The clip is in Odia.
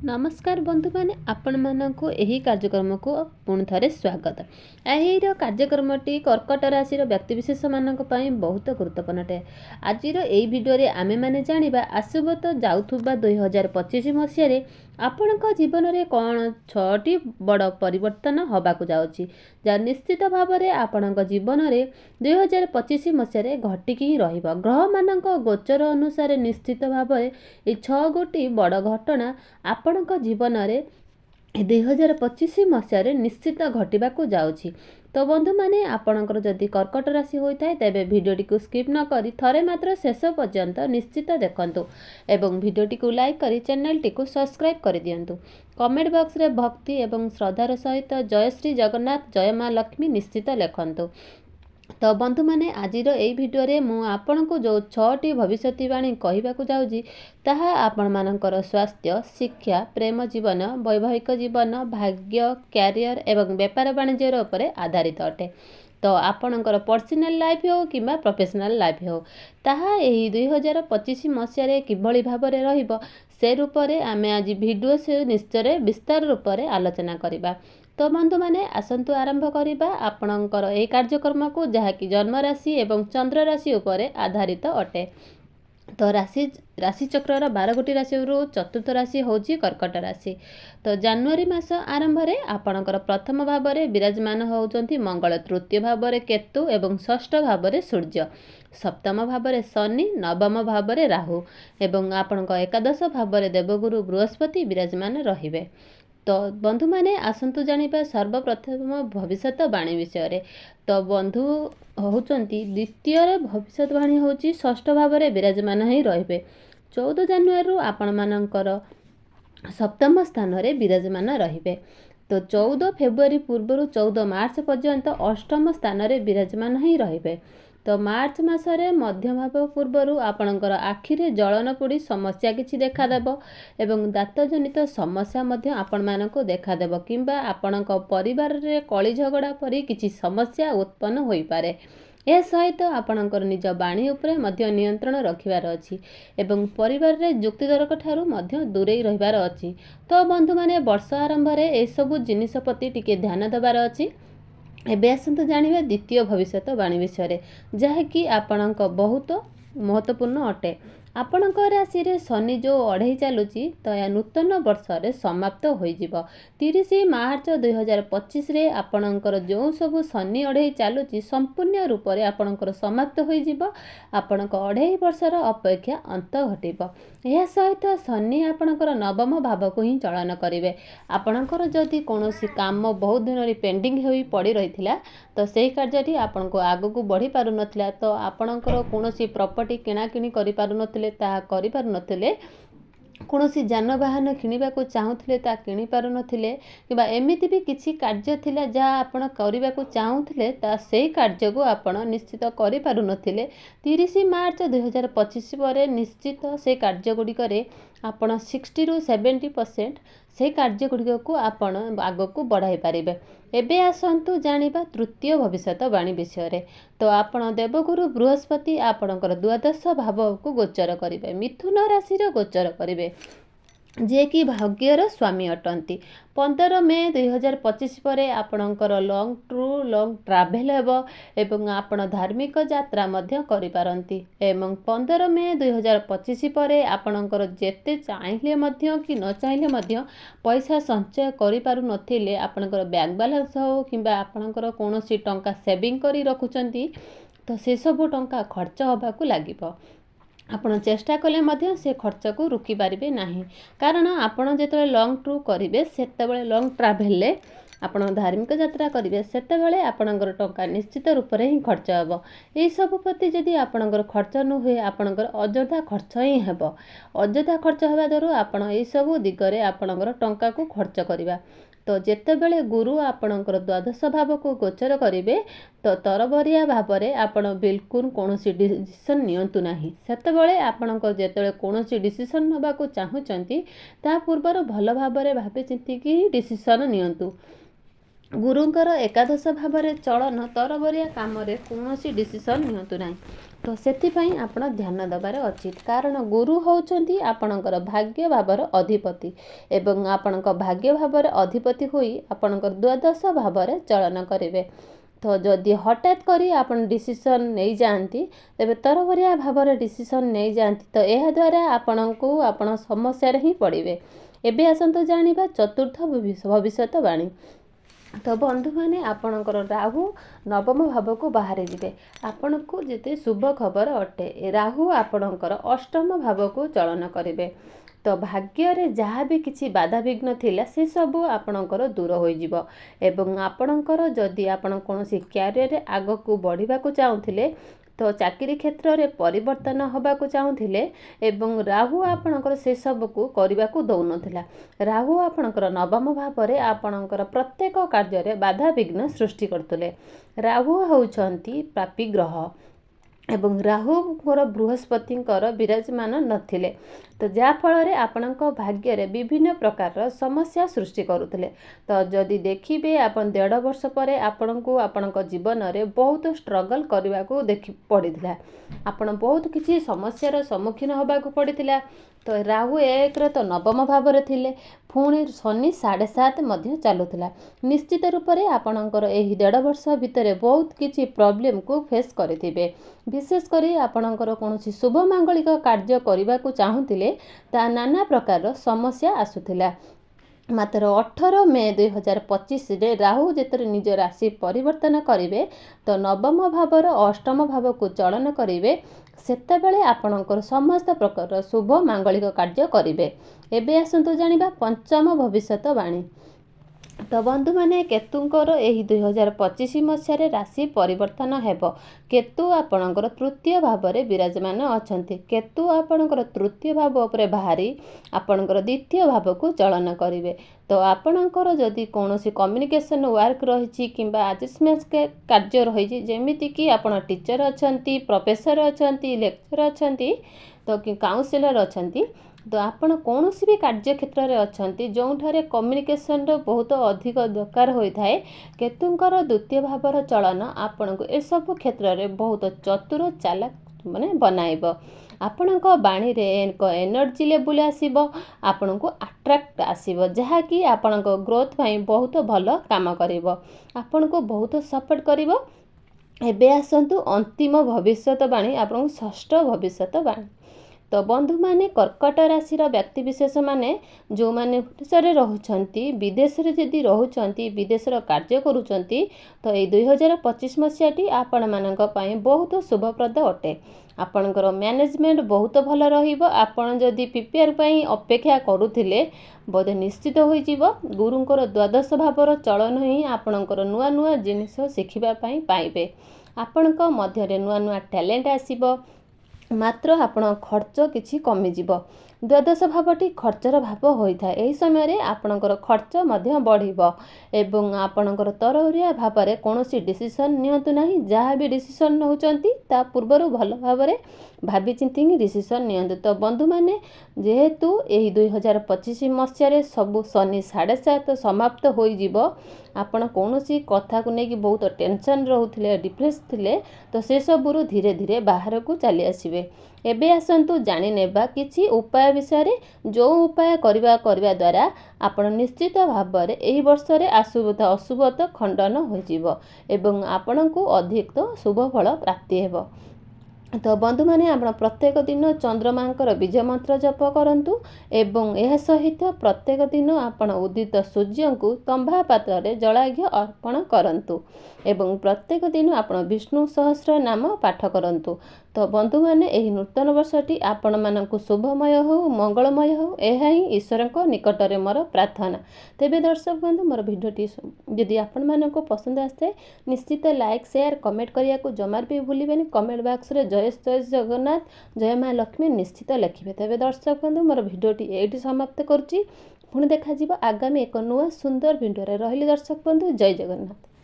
नमस्कार बंधु मैंने आपण मानक यही कार्यक्रम को पुणी थे स्वागत। यही कार्यक्रमटी कर्कट राशि व्यक्तिशेष मान बहुत गुरुत्वपूर्ण अटे। आज यही भिडियो आमे माने जानिबा आसब तो जाउथुबा 2025 मसीह आपण जीवन में कौन 6टी बड़ परिवर्तन होबाकू जाउची जा निश्चित भाव में आपण जीवन में 2025 मसीह घटिक ही रहिबा। ग्रह मानक गोचर अनुसार निश्चित भाव में ये 6 गोटी बड़ घटना आपण जीवन में 2025 मसीह निश्चित घटवाक जाउची। तो बंधु माने आपणकर जदि कर्कट राशि होता है तेबे भिडियोटी को स्किप न करी थरे मात्र शेष पर्यंत निश्चित देखंतु एवं भिडियोटी को लाइक करी चैनल को सब्सक्राइब कर दियंतु। कमेंट बॉक्स रे भक्ति एवं श्रद्धार सहित जय श्री जगन्नाथ जय माँ लक्ष्मी निश्चित लिखंतु। तो बंधु मैंने आज यही भिडियो मु आपण को जो 6टी भविष्यवाणी कहवाक जाऊँगी ताहा आपण मानकर स्वास्थ्य शिक्षा प्रेम जीवन वैवाहिक जीवन भाग्य क्यारियर एवं बेपार वाणिज्य उपरे आधारित अटे। तो आपणकर पर्सनाल लाइफ हो कि प्रोफेशनल लाइफ हो ताहा यही 2025 मसीह किभली भाव में रहिबो से रूप में आमे आज भिडियो से निश्चय विस्तार रूप में आलोचना करिबा। तो बंधु मैंने आसंतु आरंभ करिबा आपणकर एही कार्यक्रम को जहाँकि जन्म राशि एवं चंद्र राशि उपरे आधारित अटे। तो राशि चक्र 12 गोटी राशि चतुर्थ राशि होची कर्कट राशि। तो जनवरी मास आरंभ रे आपणकर प्रथम भाव में विराजमान होउचंती मंगल, तृतीय भाव में केतु एवं षष्ठ भाव में सूर्य, सप्तम भाव में शनि, नवम भाव में राहु एवं आपणक एकादश भाव में देवगुरु बृहस्पति विराजमान रहिबे। तो बंधु माने आसंतु जानिबा सर्वप्रथम भविष्यवाणी विषय। तो बंधु होउचंती द्वितीय भविष्यवाणी होची षष्ठ भाव में विराजमान ही रहिबे। 14 जनवरी आपण मानकर सप्तम स्थान रे विराजमान रहिबे। तो 14 फेब्रुआरी पूर्व 14 मार्च पर्यंत अष्टम स्थान रे विराजमान ही रहिबे। तो मार्च मासरे मध्य भाव पूर्वर आपणकर आखिरे जलन पोड़ी समस्या किछि देखादेव एवं दात जनित समस्या मध्य आपण मानको देखादेव किंबा आपणक परिवार रे कली झगड़ा परी किछि समस्या उत्पन्न होई पारे। ए सहित आपणकर निज बाणी उपरे मध्य नियंत्रण रखिबार अछि एवं परिवार रे जुक्तितर्क ठारू मध्य दूरेई रहिबार अछि। तो बंधु माने वर्ष आरंभ रे ए सब जिनिस प्रति टिके ध्यान देबार अछि। एबे आसंतु जानिबा द्वितीय भविष्यवाणी विषय जहाँकि आपणक बहुत महत्वपूर्ण अटे। आपणक राशि रे शनि जो अढ़ई चलुची तो या नूतन वर्ष रे समाप्त हो जिवो। 30 मार्च 2025 रे आपणकर जो सब शनि अढ़ई चलुची संपूर्ण रूप से आपणकर समाप्त हो जिवो। आपणक अढ़ई वर्षर अपेक्षा अंत घटिबो। यह सहित शनि आपणकर नवम भाव को ही चलन करिवे। आपणकर जदि कोनोसी काम बहुत दिन रे पेंडिंग होई पड़ी रहिथिला तो सेही कार्यटी आपनको आगु को बढ़ी पारु नथिला। तो आपणकर कोनोसी प्रॉपर्टी किना किनी करि पारु नथिले ताहा करि पारु नथिले, कौनसी जानवाहन किणवा को चाहूले ता किणी पारु नथिले किबा एमिति भी किछि कार्य थिला जहाँ आपण करबा को चाहूले ता सेही कार्य को आपण निश्चित करि पारु नथिले। 30 मार्च 2025 पर निश्चित से कार्य गुडी करे आपण 60 रु 70% से कार्य गुडी को आपण आगो को बढ़ाई पारिबे। एबे आसंतु जानिबा तृतीय भविष्यवाणी विषय। तो आपण देवगुरु बृहस्पति आपणकर द्वादश भाव को गोचर करिवे, मिथुन राशि रो गोचर करिवे जे कि भाग्यर स्वामी अटंती। 15 मे 2025 पर आपणकर लॉन्ग ट्रावेल हेबो एवं आपण धार्मिक यात्रा मध्य करि पारंती एवं 15 मे 2025 पर आपणकर जेते चाहिले मध्य कि न चाहिले मध्य पैसा संचय करि पारु नथिले आपणकर बैंक बैलेंस हो किंबा आपणकर कोनोसी टंका सेविंग करि रखुचंती तो से सब टंका खर्च होबाकू लागिबो। आपण चेष्टा कले मध्य से खर्च को रुकी पारिबे नाही, कारण आपण जेतबे लॉन्ग टूर करिवे सेतबेले लॉन्ग ट्रावेल ले आपण धार्मिक यात्रा करिवे सेतबेले आपणकर टंका निश्चित रूप रे ही खर्च हेबो। एई सब प्रति जदि आपणकर खर्च न हुए आपणकर अଯଥା खर्च ही हेबो। अଯଥା खर्च हेबा दरु आपण एई सब दिगरे आपणकर टंका को खर्च करिबा। तो जेतेबेले गुरु आपणकर द्वादश भाव को गोचर करिवे तो तरबरिया भाव में आपण बिल्कुल कोनोसी डिसीजन नियंतु नाही। सेतेबेले आपणकर जेतेबेले कोनोसी डिसीजन नबा को चाहुचंती ता पूर्वर भल भाव में भाबे चिंती कि डिसीजन नियंतु। ଗୁରୁଙ୍କର ଏକାଦଶ ଭାବରେ ଚଳନ ତରବରିଆ କାମରେ କୌଣସି ଡିସିସନ୍ ନିଅନ୍ତୁ ନାହିଁ। ତ ସେଥିପାଇଁ ଆପଣ ଧ୍ୟାନ ଦେବାର ଉଚିତ, କାରଣ ଗୁରୁ ହେଉଛନ୍ତି ଆପଣଙ୍କର ଭାଗ୍ୟ ଭାବର ଅଧିପତି ଏବଂ ଆପଣଙ୍କ ଭାଗ୍ୟ ଭାବର ଅଧିପତି ହୋଇ ଆପଣଙ୍କର ଦ୍ୱାଦଶ ଭାବରେ ଚଳନ କରିବେ। ତ ଯଦି ହଠାତ୍ କରି ଆପଣ ଡିସିସନ୍ ନେଇଯାଆନ୍ତି, ତେବେ ତରବରିଆ ଭାବରେ ଡିସିସନ୍ ନେଇଯାଆନ୍ତି, ତ ଏହାଦ୍ୱାରା ଆପଣଙ୍କୁ ଆପଣ ସମସ୍ୟାରେ ହିଁ ପଡ଼ିବେ। ଏବେ ଆସନ୍ତୁ ଜାଣିବା ଚତୁର୍ଥ ଭବିଷ୍ୟତବାଣୀ। ତ ବନ୍ଧୁମାନେ, ଆପଣଙ୍କର ରାହୁ ନବମ ଭାବକୁ ବାହାରିଯିବେ। ଆପଣଙ୍କୁ ଯେତେ ଶୁଭ ଖବର ଅଟେ, ରାହୁ ଆପଣଙ୍କର ଅଷ୍ଟମ ଭାବକୁ ଚଳନ କରିବେ। ତ ଭାଗ୍ୟରେ ଯାହା ବି କିଛି ବାଧାବିଘ୍ନ ଥିଲା ସେସବୁ ଆପଣଙ୍କର ଦୂର ହୋଇଯିବ ଏବଂ ଆପଣଙ୍କର ଯଦି ଆପଣ କୌଣସି କ୍ୟାରିୟରରେ ଆଗକୁ ବଢ଼ିବାକୁ ଚାହୁଁଥିଲେ, ତ ଚାକିରି କ୍ଷେତ୍ରରେ ପରିବର୍ତ୍ତନ ହେବାକୁ ଚାହୁଁଥିଲେ ଏବଂ ରାହୁ ଆପଣଙ୍କର ସେସବୁକୁ କରିବାକୁ ଦେଉନଥିଲା। ରାହୁ ଆପଣଙ୍କର ନବମ ଭାବରେ ଆପଣଙ୍କର ପ୍ରତ୍ୟେକ କାର୍ଯ୍ୟରେ ବାଧାବିଘ୍ନ ସୃଷ୍ଟି କରୁଥିଲେ। ରାହୁ ହେଉଛନ୍ତି ପାପୀ ଗ୍ରହ ଏବଂ ରାହୁଙ୍କର ବୃହସ୍ପତିଙ୍କର ବିରାଜମାନ ନଥିଲେ, ତ ଯାହାଫଳରେ ଆପଣଙ୍କ ଭାଗ୍ୟରେ ବିଭିନ୍ନ ପ୍ରକାରର ସମସ୍ୟା ସୃଷ୍ଟି କରୁଥିଲେ। ତ ଯଦି ଦେଖିବେ, ଆପଣ 1.5 ବର୍ଷ ପରେ ଆପଣଙ୍କୁ ଆପଣଙ୍କ ଜୀବନରେ ବହୁତ ଷ୍ଟ୍ରଗଲ୍ କରିବାକୁ ପଡ଼ିଥିଲା। ଆପଣ ବହୁତ କିଛି ସମସ୍ୟାର ସମ୍ମୁଖୀନ ହେବାକୁ ପଡ଼ିଥିଲା। ତ ରାହୁ ଏକରେ ତ ନବମ ଭାବରେ ଥିଲେ, ପୁଣି ଶନି 7.5 ମଧ୍ୟ ଚାଲୁଥିଲା। ନିଶ୍ଚିତ ରୂପରେ ଆପଣଙ୍କର ଏହି 1.5 ବର୍ଷ ଭିତରେ ବହୁତ କିଛି ପ୍ରୋବ୍ଲେମକୁ ଫେସ୍ କରିଥିବେ। ବିଶେଷ କରି ଆପଣଙ୍କର କୌଣସି ଶୁଭ ମାଙ୍ଗଳିକ କାର୍ଯ୍ୟ କରିବାକୁ ଚାହୁଁଥିଲେ, ତାହା ନାନା ପ୍ରକାରର ସମସ୍ୟା ଆସୁଥିଲା। ମାତ୍ର 18 ମେ 2025ରେ ରାହୁ ଯେତେବେଳେ ନିଜ ରାଶି ପରିବର୍ତ୍ତନ କରିବେ, ତ ନବମ ଭାବର ଅଷ୍ଟମ ଭାବକୁ ଚଳନ କରିବେ, ସେତେବେଳେ ଆପଣଙ୍କର ସମସ୍ତ ପ୍ରକାରର ଶୁଭ ମାଙ୍ଗଳିକ କାର୍ଯ୍ୟ କରିବେ। ଏବେ ଆସନ୍ତୁ ଜାଣିବା ପଞ୍ଚମ ଭବିଷ୍ୟତବାଣୀ। ତ ବନ୍ଧୁମାନେ, କେତୁଙ୍କର ଏହି 2025 ମସିହାରେ ରାଶି ପରିବର୍ତ୍ତନ ହେବ। କେତୁ ଆପଣଙ୍କର ତୃତୀୟ ଭାବରେ ବିରାଜମାନ ଅଛନ୍ତି। କେତୁ ଆପଣଙ୍କର ତୃତୀୟ ଭାବ ଉପରେ ବାହାରି ଆପଣଙ୍କର ଦ୍ୱିତୀୟ ଭାବକୁ ଚଳନ କରିବେ। ତ ଆପଣଙ୍କର ଯଦି କୌଣସି କମ୍ୟୁନିକେସନ୍ ୱାର୍କ ରହିଛି କିମ୍ବା ଆଜେଷ୍ଟମେଣ୍ଟ କାର୍ଯ୍ୟ ରହିଛି, ଯେମିତିକି ଆପଣ ଟିଚର ଅଛନ୍ତି, ପ୍ରଫେସର ଅଛନ୍ତି, ଲେକ୍ଚର ଅଛନ୍ତି, ତ କାଉନ୍ସିଲର ଅଛନ୍ତି, ତ ଆପଣ କୌଣସି ବି କାର୍ଯ୍ୟକ୍ଷେତ୍ରରେ ଅଛନ୍ତି ଯେଉଁଠାରେ କମ୍ୟୁନିକେସନ୍ର ବହୁତ ଅଧିକ ଦରକାର ହୋଇଥାଏ, କେତୁଙ୍କର ଦ୍ୱିତୀୟ ଭାବର ଚଳନ ଆପଣଙ୍କୁ ଏସବୁ କ୍ଷେତ୍ରରେ ବହୁତ ଚତୁର ଚାଲାକ ବନାଇବ। ଆପଣଙ୍କ ବାଣୀରେ ଏକ ଏନର୍ଜି ଲେବୁଲ୍ ଆସିବ, ଆପଣଙ୍କୁ ଆଟ୍ରାକ୍ଟ ଆସିବ, ଯାହାକି ଆପଣଙ୍କ ଗ୍ରୋଥ୍ ପାଇଁ ବହୁତ ଭଲ କାମ କରିବ, ଆପଣଙ୍କୁ ବହୁତ ସପୋର୍ଟ କରିବ। ଏବେ ଆସନ୍ତୁ ଅନ୍ତିମ ଭବିଷ୍ୟତବାଣୀ, ଆପଣଙ୍କୁ ଷଷ୍ଠ ଭବିଷ୍ୟତବାଣୀ। ତ ବନ୍ଧୁମାନେ, କର୍କଟ ରାଶିର ବ୍ୟକ୍ତିବିଶେଷମାନେ ଯେଉଁମାନେ ବିଦେଶରେ ରହୁଛନ୍ତି, ବିଦେଶରେ ଯଦି ରହୁଛନ୍ତି, ବିଦେଶର କାର୍ଯ୍ୟ କରୁଛନ୍ତି, ତ ଏଇ 2025 ମସିହାଟି ଆପଣମାନଙ୍କ ପାଇଁ ବହୁତ ଶୁଭପ୍ରଦ ଅଟେ। ଆପଣଙ୍କର ମ୍ୟାନେଜମେଣ୍ଟ ବହୁତ ଭଲ ରହିବ। ଆପଣ ଯଦି ପ୍ରିପେୟାର ପାଇଁ ଅପେକ୍ଷା କରୁଥିଲେ, ବୋଧେ ନିଶ୍ଚିତ ହୋଇଯିବ। ଗୁରୁଙ୍କର ଦ୍ୱାଦଶ ଭାବର ଚଳନ ହିଁ ଆପଣଙ୍କର ନୂଆ ନୂଆ ଜିନିଷ ଶିଖିବା ପାଇଁ ପାଇବେ। ଆପଣଙ୍କ ମଧ୍ୟରେ ନୂଆ ନୂଆ ଟ୍ୟାଲେଣ୍ଟ ଆସିବ, ମାତ୍ର ଆପଣଙ୍କ ଖର୍ଚ୍ଚ କିଛି କମିଯିବ। ଦ୍ୱାଦଶ ଭାବଟି ଖର୍ଚ୍ଚର ଭାବ ହୋଇଥାଏ। ଏହି ସମୟରେ ଆପଣଙ୍କର ଖର୍ଚ୍ଚ ମଧ୍ୟ ବଢ଼ିବ ଏବଂ ଆପଣଙ୍କର ତରବରିଆ ଭାବରେ କୌଣସି ଡିସିସନ୍ ନିଅନ୍ତୁ ନାହିଁ। ଯାହା ବି ଡିସିସନ୍ ନେଉଛନ୍ତି, ତା ପୂର୍ବରୁ ଭଲ ଭାବରେ ଭାବିଚିନ୍ତି ଡିସିସନ୍ ନିଅନ୍ତୁ। ତ ବନ୍ଧୁମାନେ, ଯେହେତୁ ଏହି 2025 ମସିହାରେ ସବୁ ଶନି 7.5 ସମାପ୍ତ ହୋଇଯିବ, ଆପଣ କୌଣସି କଥାକୁ ନେଇକି ବହୁତ ଟେନସନ୍ ରହୁଥିଲେ, ଡିପ୍ରେସ୍ ଥିଲେ, ତ ସେସବୁରୁ ଧୀରେ ଧୀରେ ବାହାରକୁ ଚାଲି ଆସିବେ। ଏବେ ଆସନ୍ତୁ ଜାଣିନେବା କିଛି ଉପାୟ ବିଷୟରେ, ଯେଉଁ ଉପାୟ କରିବା ଦ୍ୱାରା ଆପଣ ନିଶ୍ଚିତ ଭାବରେ ଏହି ବର୍ଷରେ ଅଶୁଭତା ଖଣ୍ଡନ ହୋଇଯିବ ଏବଂ ଆପଣଙ୍କୁ ଅଧିକ ଶୁଭ ଫଳ ପ୍ରାପ୍ତି ହେବ। ତ ବନ୍ଧୁମାନେ, ଆପଣ ପ୍ରତ୍ୟେକ ଦିନ ଚନ୍ଦ୍ରମାଙ୍କର ବୀଜ ମନ୍ତ୍ର ଜପ କରନ୍ତୁ ଏବଂ ଏହା ସହିତ ପ୍ରତ୍ୟେକ ଦିନ ଆପଣ ଉଦିତ ସୂର୍ଯ୍ୟଙ୍କୁ ତମ୍ବା ପାତ୍ରରେ ଜଳାର୍ଘ୍ୟ ଅର୍ପଣ କରନ୍ତୁ ଏବଂ ପ୍ରତ୍ୟେକ ଦିନ ଆପଣ ବିଷ୍ଣୁ ସହସ୍ର ନାମ ପାଠ କରନ୍ତୁ। ତ ବନ୍ଧୁମାନେ, ଏହି ନୂତନ ବର୍ଷଟି ଆପଣମାନଙ୍କୁ ଶୁଭମୟ ହେଉ, ମଙ୍ଗଳମୟ ହେଉ, ଏହା ହିଁ ଈଶ୍ୱରଙ୍କ ନିକଟରେ ମୋର ପ୍ରାର୍ଥନା। ତେବେ ଦର୍ଶକ ବନ୍ଧୁ, ମୋର ଭିଡ଼ିଓଟି ଯଦି ଆପଣମାନଙ୍କୁ ପସନ୍ଦ ଆସିଥାଏ, ନିଶ୍ଚିତ ଲାଇକ୍, ସେୟାର, କମେଣ୍ଟ କରିବାକୁ ଜମାରୁ ବି ଭୁଲିବେନି। କମେଣ୍ଟ ବକ୍ସରେ ଜୟ ଜଗନ୍ନାଥ, ଜୟ ମା ଲକ୍ଷ୍ମୀ ନିଶ୍ଚିତ ଲେଖିବେ। ତେବେ ଦର୍ଶକ ବନ୍ଧୁ, ମୋର ଭିଡ଼ିଓଟି ଏଇଠି ସମାପ୍ତ କରୁଛି। ପୁଣି ଦେଖାଯିବ ଆଗାମୀ ଏକ ନୂଆ ସୁନ୍ଦର ଭିଡ଼ିଓରେ। ରହିଲି ଦର୍ଶକ ବନ୍ଧୁ, ଜୟ ଜଗନ୍ନାଥ।